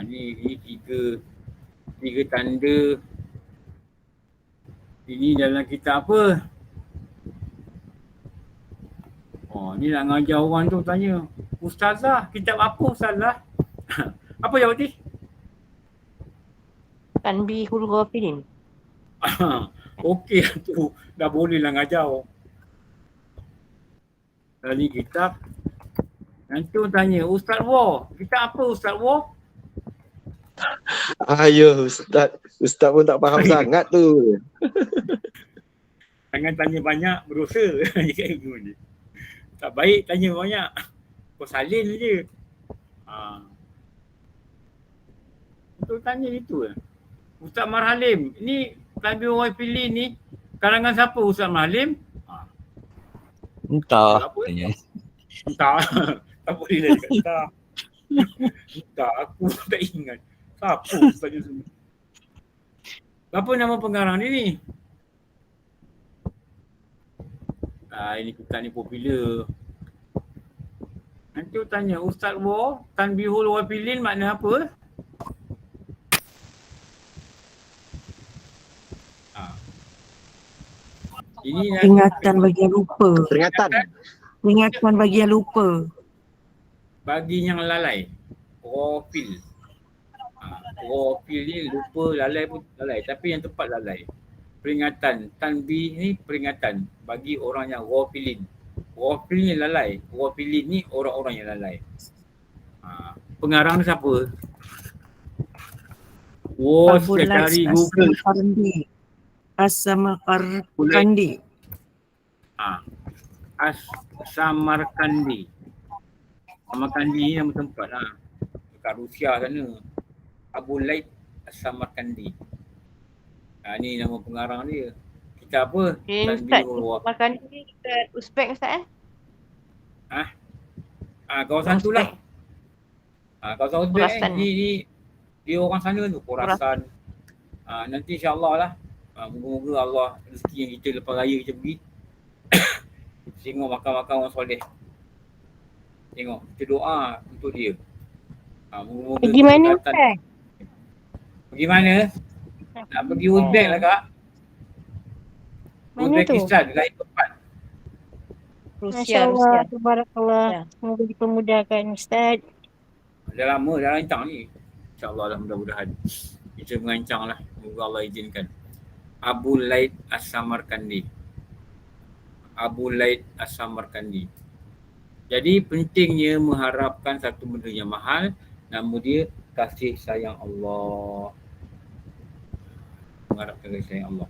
Ni tiga tanda. Ini dalam kitab apa? Ni nak ngajar orang tu tanya, Ustazah, kitab apa Ustazah? Apa jawab ni? Tanbihul Ghafilin. Okey tu, dah boleh lah ngajar. Dari kitab. Nanti orang tanya, Ustaz War, kitab apa Ustaz War? Ya Ustaz. Ustaz pun tak faham sangat tu. Jangan tanya banyak, berdosa. Tak baik tanya banyak. Kau salin je. Untuk tanya itu lah. Ustaz Marhalim, ni Tanbihul Ghafilin ni karangan siapa Ustaz Marhalim? Entah. Entah. Tak boleh lah cakap entah. Entah, aku tak ingat. Siapa Ustaz ni? Apa nama pengarang dia ni? Ini kitab ni popular. Nanti tanya, Ustaz War, Tanbihul Ghafilin makna apa? Ini Peringatan bagi yang lupa. Peringatan bagi yang lupa. Bagi yang lalai. Ghafil. Ghafil ni lupa, lalai pun lalai. Tapi yang tepat lalai. Peringatan. Tanbih ni peringatan bagi orang yang ghafilin. Ghafil ni lalai. Ghafilin ni orang-orang yang lalai. Pengarang ni siapa? Saya cari Google. As-Samarkandi. As-Samarkandi. Samarkandi ni nama tempat lah. Dekat Rusia sana. Abu Laib As-Samarkandi. Ni nama pengarang dia. Kita apa? Ustaz, makan ni dekat Uzbek Ustaz kawasan tu lah. Kawasan Uzbek ni dia orang sana tu, Khorasan. Nanti insyaAllah lah. Moga-moga Allah rezeki yang kita lepas raya kita pergi. Tengok makan-makan orang soleh. Tengok, kita doa untuk dia. Moga-moga pergi mana Ustaz? Pergi mana? Nak pergi Uzbek lah Kak. Mana tu? Uzbekistan, lain tempat. Rusia, Masya-Allah, Rusia. tabarakallah. Ya. Semoga dipermudahkan Ustaz. Dah lama dah rancang ni. InsyaAllah lah, mudah-mudahan. Kita merancang lah. Moga Allah izinkan. Abu Laid As-Samarkandi. Abu Laid As-Samarkandi. Jadi pentingnya mengharapkan satu benda yang mahal. Nama dia kasih sayang Allah. Mengharapkan kasih sayang Allah.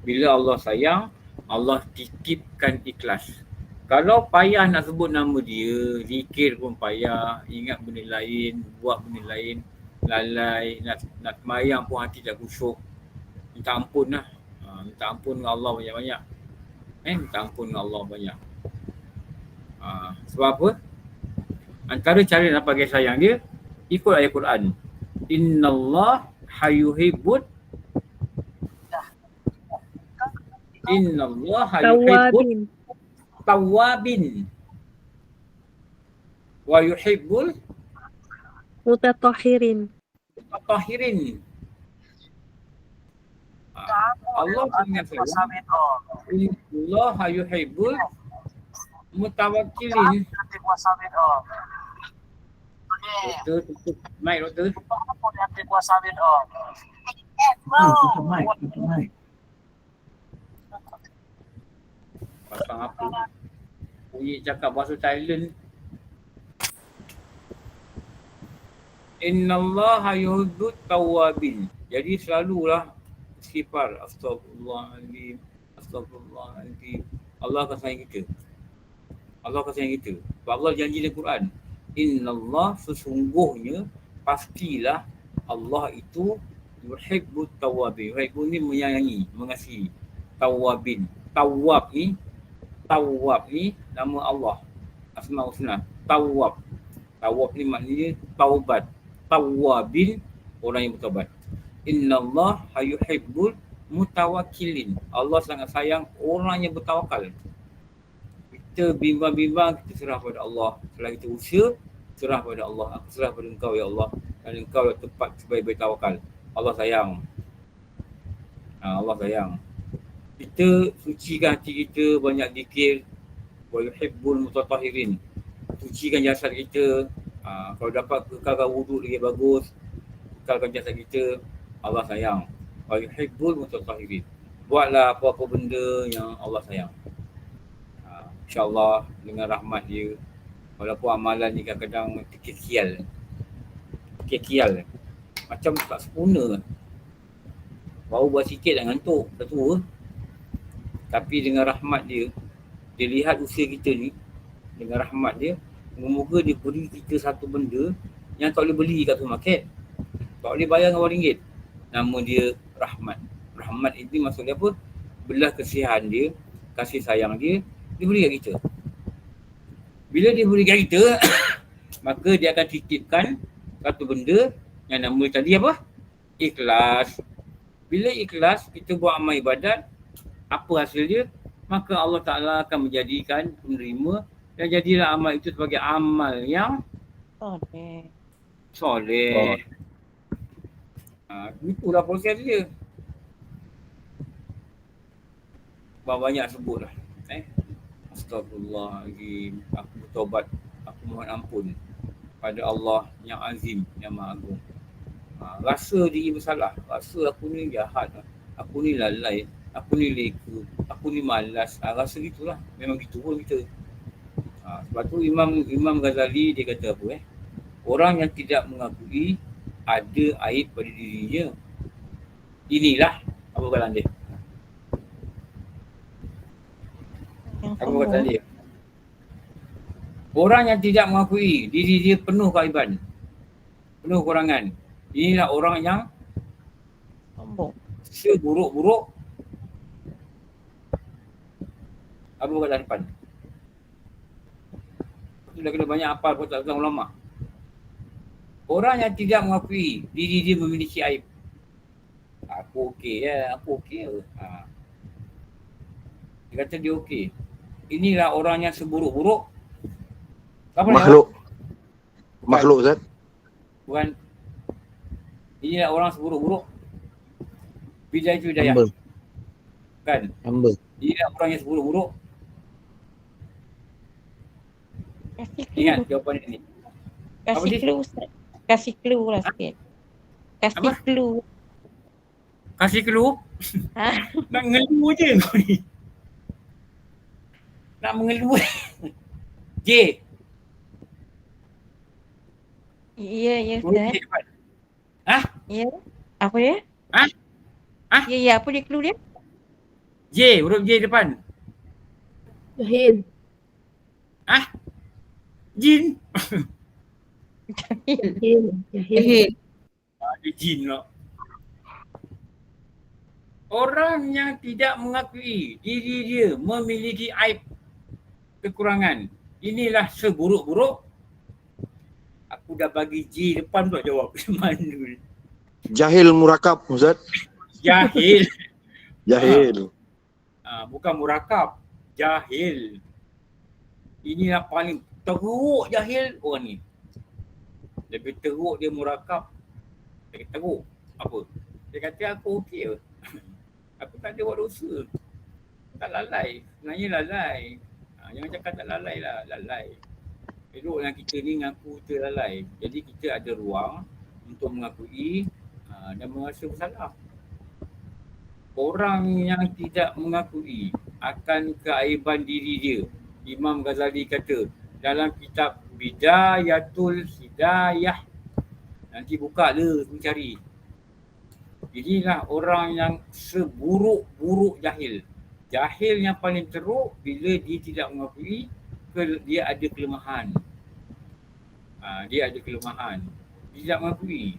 Bila Allah sayang, Allah titipkan ikhlas. Kalau payah nak sebut nama dia, zikir pun payah, ingat benda lain, buat benda lain, lalai, nak semayang pun hati tak khusyuk. Minta ampun lah. Minta ampun dengan Allah banyak-banyak. Minta ampun dengan Allah banyak. Sebab apa? Antara cara nak bagi sayang dia, ikut ayat Quran. Innallah hayuhibbut tawabin wa yuhibbul Mutatahirin. mutatahirin. Allah punya sayang. Allah yuhibbul mutawakkilin. Doktor, tutup mic doktor. Tutup mic. Pasang apa? Bunyi cakap bahasa Thailand. Innallaha yuhibbut tawwabin. Jadi selalulah istighfar. Astagfirullahaladzim. Astagfirullahaladzim. Allah akan sayang kita. Allah akan sayang kita. Sebab Allah janji dalam Quran. Innallah, sesungguhnya pastilah Allah itu yuhibbut tawwabin. Yuhibbut ni menyayangi, mengasihi. Tawwabin. Tawwab ni nama Allah. Asmaul Husna. Tawwab. Tawwab ni maknanya taubat. Tawwabin, orang yang bertaubat. Innallah yuhibbul mutawakkilin. Allah sangat sayang orang yang bertawakal. Kita bimbang-bimbang, kita serah pada Allah. Setelah kita usaha, serah pada Allah. Aku serah pada Engkau ya Allah. Dan Engkau yang tepat sebaik-baik tawakal. Allah sayang. Allah sayang. Kita sucikan hati kita, banyak zikir. Wa yuhibbul mutatahirin. Sucikan jasad kita. Kalau dapat kekalkan wuduk lagi bagus. Kekalkan jasad kita. Allah sayang. Wa yuhibbul mutatahirin. Buatlah apa-apa benda yang Allah sayang. InsyaAllah dengan rahmat dia. Walaupun amalan ni kadang-kadang terkekial. Macam tak sempurna. Baru buat sikit dah ngantuk. Dah tua. Tapi dengan rahmat dia, dia lihat usia kita ni, dengan rahmat dia, moga-moga dia beri kita satu benda yang tak boleh beli kat supermarket. Tak boleh bayar dengan RM1. Nama dia rahmat. Rahmat itu maksudnya apa? Belah kesihan dia, kasih sayang dia, dia beri kat kita. Bila dia beri kat kita, maka dia akan titipkan satu benda yang nama tadi apa? Ikhlas. Bila ikhlas, kita buat amal ibadat, apa hasil dia? Maka Allah Ta'ala akan menjadikan penerima dan jadilah amal itu sebagai amal yang soleh. Itulah proses dia. Banyak sebut lah. Astagfirullahaladzim. Aku bertobat. Aku mohon ampun pada Allah yang azim, yang maha agung. Rasa diri bersalah. Rasa aku ni jahat. Aku ni lalai. Aku ni leka, aku ni malas. Rasa gitulah. Memang gitu pun kita. Sebab tu Imam Ghazali dia kata apa orang yang tidak mengakui ada aib pada dirinya. Inilah apa kata dia? Apa kata dia? Orang yang tidak mengakui diri dia penuh keaiban, penuh kekurangan. Inilah orang yang seburuk-buruk. Apa kata depan? Itu dah kena banyak hafal kota ulama. Orang yang tidak mengakui diri dia memiliki aib. Aku okey ya, aku okey. Dia kata dia okey. Inilah orang yang seburuk-buruk. Apa Makhluk. Dia? Makhluk Ustaz. Bukan. Inilah orang seburuk-buruk. Bidayah itu hidayah. Hamba. Kan? Hamba. Dia orang yang seburuk-buruk. Kasih Ingat clue. jawapan ni. Apa Kasih dia? clue Ustaz. Kasih clue lah sikit. Kasih Apa? clue. Kasih clue. Ha? Nak ngeluh je kau ni. Nak mengeluh. J. Ya Huruf Ustaz. J depan. Ya. Apa dia? Ha? Ha? Ya, apa dia clue dia? J. Huruf J depan. Jahil. Jin. Jahil. Jahil. Jahil. Ada jin lah. Orang yang tidak mengakui diri dia memiliki aib, kekurangan. Inilah seburuk-buruk. Aku dah bagi J depan pula jawab. Mana ni? Jahil murakab Ustaz. Jahil. Jahil. Bukan murakab. Jahil. Inilah paling teruk jahil orang ni. Lebih teruk dia murakab. Dia teruk. Apa? Dia kata aku okey ke? Aku tak ada buat dosa. Tak lalai. Sebenarnya lalai. Jangan cakap tak lalai lah. Lalai. Eloklah kita ni ngaku kita lalai. Jadi kita ada ruang untuk mengakui dan merasa bersalah. Orang yang tidak mengakui akan keaiban diri dia, Imam Ghazali kata dalam kitab Bidayatul Hidayah. Nanti buka le, cari. Inilah orang yang seburuk-buruk jahil. Jahil yang paling teruk bila dia tidak mengakui dia ada kelemahan. Dia ada kelemahan. Dia tidak mengakui.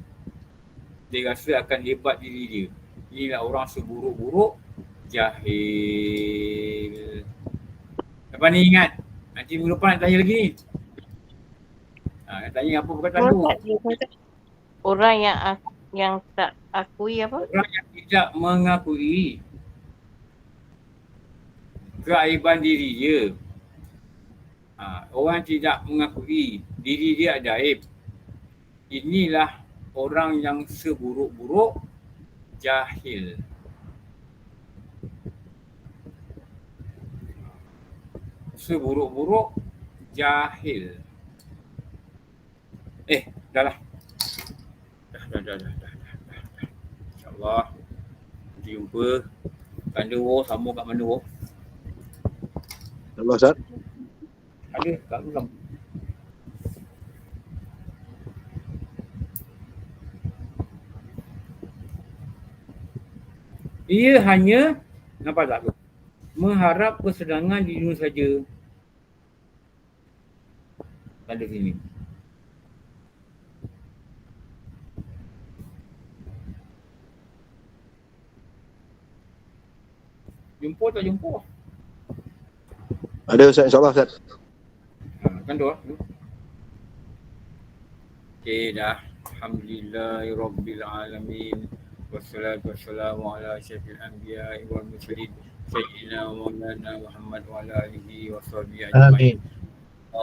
Dia rasa akan hebat diri dia. Inilah orang seburuk-buruk jahil. Lepas ni ingat. Nanti minggu depan nak tanya lagi ni. Nak tanya apa perkataan tu. Orang yang tak akui apa? Orang yang tidak mengakui keaiban diri dia. Orang tidak mengakui diri dia ada aib. Inilah orang yang seburuk-buruk jahil. Seburuk-buruk jahil. Dah lah. Dah. InsyaAllah. Nanti jumpa. Kanda Wo sama kat mana Wo? Allah Ustaz. Ada kat dalam. Ia hanya, nampak tak tu? Mengharap kesenangan di dunia saja. Ada sini. Jumpa tak jumpa? Ada Ustaz, insyaAllah Ustaz. Kan tu lah. Okay dah. Alhamdulillahirrabbilalamin. Wassalatu wassalamu ala asyrafil anbiya'i wal mursalin. Sayyidina wa maulana Muhammad wa ala alihi wa sahbihi ajma'in.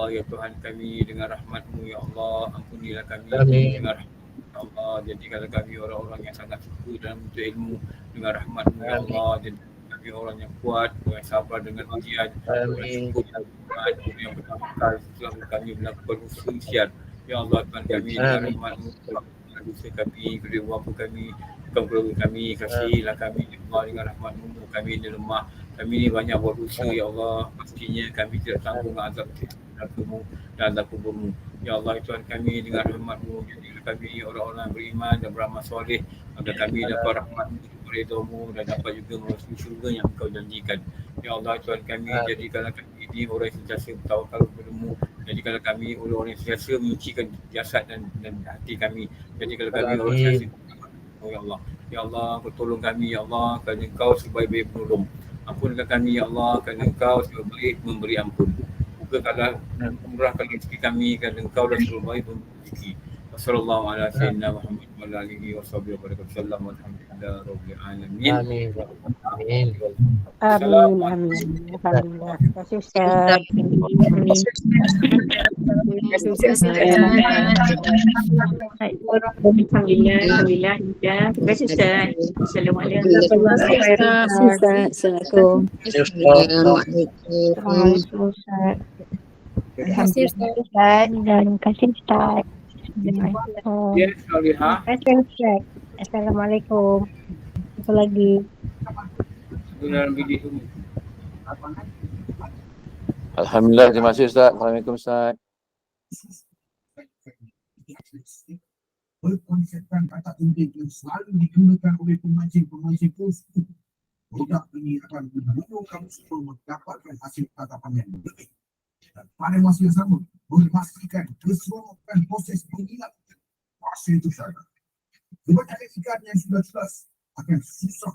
Ya Tuhan kami, dengan rahmat-Mu ya Allah, ampunilah kami dengan rahmat ya Allah. Jadikanlah kami orang-orang yang sangat suka dalam menuntut ilmu dengan rahmat-Mu ya Allah. Jadikanlah kami orang yang kuat, yang sabar dengan ujian, orang syukur yang kuat, yang bertawakal setelah kami melakukan usaha. Ya Allah, Tuhan kami dengan rahmat-Mu, dosa kami, kedua bapa kami, keluarga kami, kasihlah kami ya Allah dengan rahmat-Mu. Kami ni lemah, kami ni banyak buat dosa ya Allah. Pastinya kami tidak sanggup dengan azab neraka-Mu dan azab kubur-Mu. Ya Allah, Tuhan kami dengan rahmat-Mu, jadilah kami orang-orang beriman dan beramal soleh agar kami dapat rahmat-Mu, ridha-Mu dan dapat juga memasuki syurga yang Engkau janjikan. Ya Allah, Tuhan kami, jadikanlah kami ini orang yang sentiasa bertawakal kepada-Mu. Jadikanlah kami orang yang sentiasa menyucikan jasad dan hati kami. Jadikanlah kami orang yang sentiasa ya Allah. Ya Allah, Kau tolong kami ya Allah, kerana Engkau sebaik-baik penolong. Ampunkan kami ya Allah, kerana Engkau sebaik memberi ampun. Bukakanlah murahkan rezeki kami, kerana Engkau dah sebaik memberi rezeki. Ya Sallallahu ala sayyidina Muhammad wa ala alihi wa sahbihi wa sallam walhamdulillahi rabbil alamin. Amin. Amin. Amin, amin. Alhamdulillah. Terima kasih Ustaz. Alhamdulillah. Terima kasih Ustaz. Assalamualaikum. Assalamualaikum. Assalamualaikum Ustaz. Terima kasih Ustaz. Terima kasih Ustaz. Assalamualaikum. Ya, Salihah. Terima kasih Ustaz. Assalamualaikum. Apa lagi? Dalam bidik tu. Alhamdulillah, terima kasih Ustaz. Assalamualaikum Ustaz. Berkonsepkan kata intik yang selalu digunakan oleh pemancing-pemancing positif. Produk ini akan mendorong kamu semua mendapatkan hasil tangkapan yang lebih. Dan pada masa yang sama, memastikan keseronokan proses pengilat fase itu saja. Kebanyakan ikan yang sudah jelas akan susah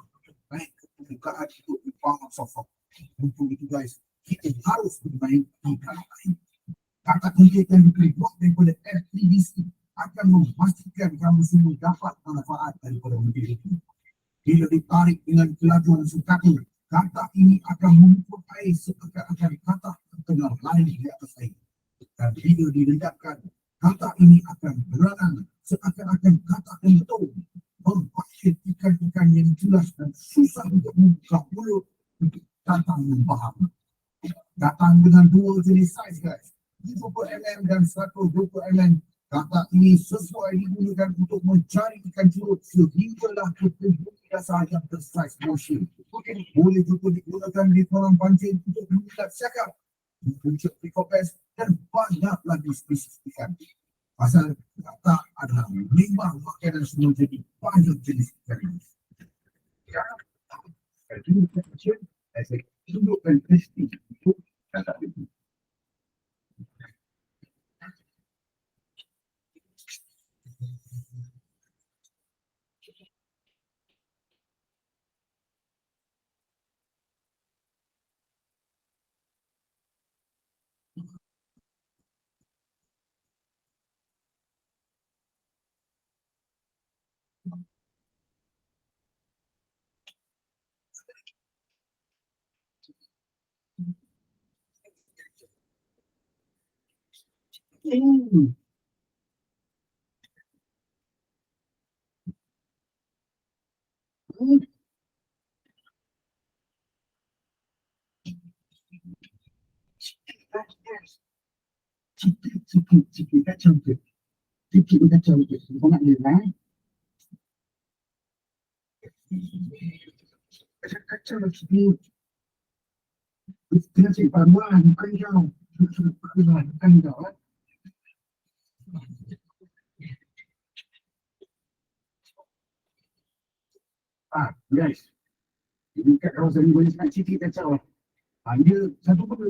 naik ke permukaan itu di bawah sosok. Untuk itu guys, kita harus bermain ikan lain. Kata intik yang dibuat daripada FPVC akan memastikan kamu semua dapat manfaat daripada mobil itu. Bila ditarik dengan kelajuan sukatu, kata ini akan mengumpul air seakan-akan kata tengah lari di atas air. Dan bila direndapkan, kata ini akan berenang seakan-akan kata kentung, membuat ikan-ikan yang jelas dan susah untuk membuka mulut untuk datang membaham. Datang dengan dua jenis saiz guys, 50mm dan 120mm. Kata ini sesuai digunakan untuk mencari ikan curut sehinggalah ke penghuni dasar yang tersaiz motion. Boleh juga digunakan di kolam pancing untuk mengikat syakar, puncak pikopes dan banyak lagi spesies ikan. Pasal kata adalah memang makanan semua jadi banyak jenis ikan ini. Saya tunjukkan pasti untuk kata ini. Ciki kacau tu. Ciki kacau tu. Kau nak dia lah. Kacau lah ciki. Kena cik paruan, bukan kau. Bukan kau lah. Guys. Dekat kawasan ni boleh cakap ciki kacau lah. Dia satu pun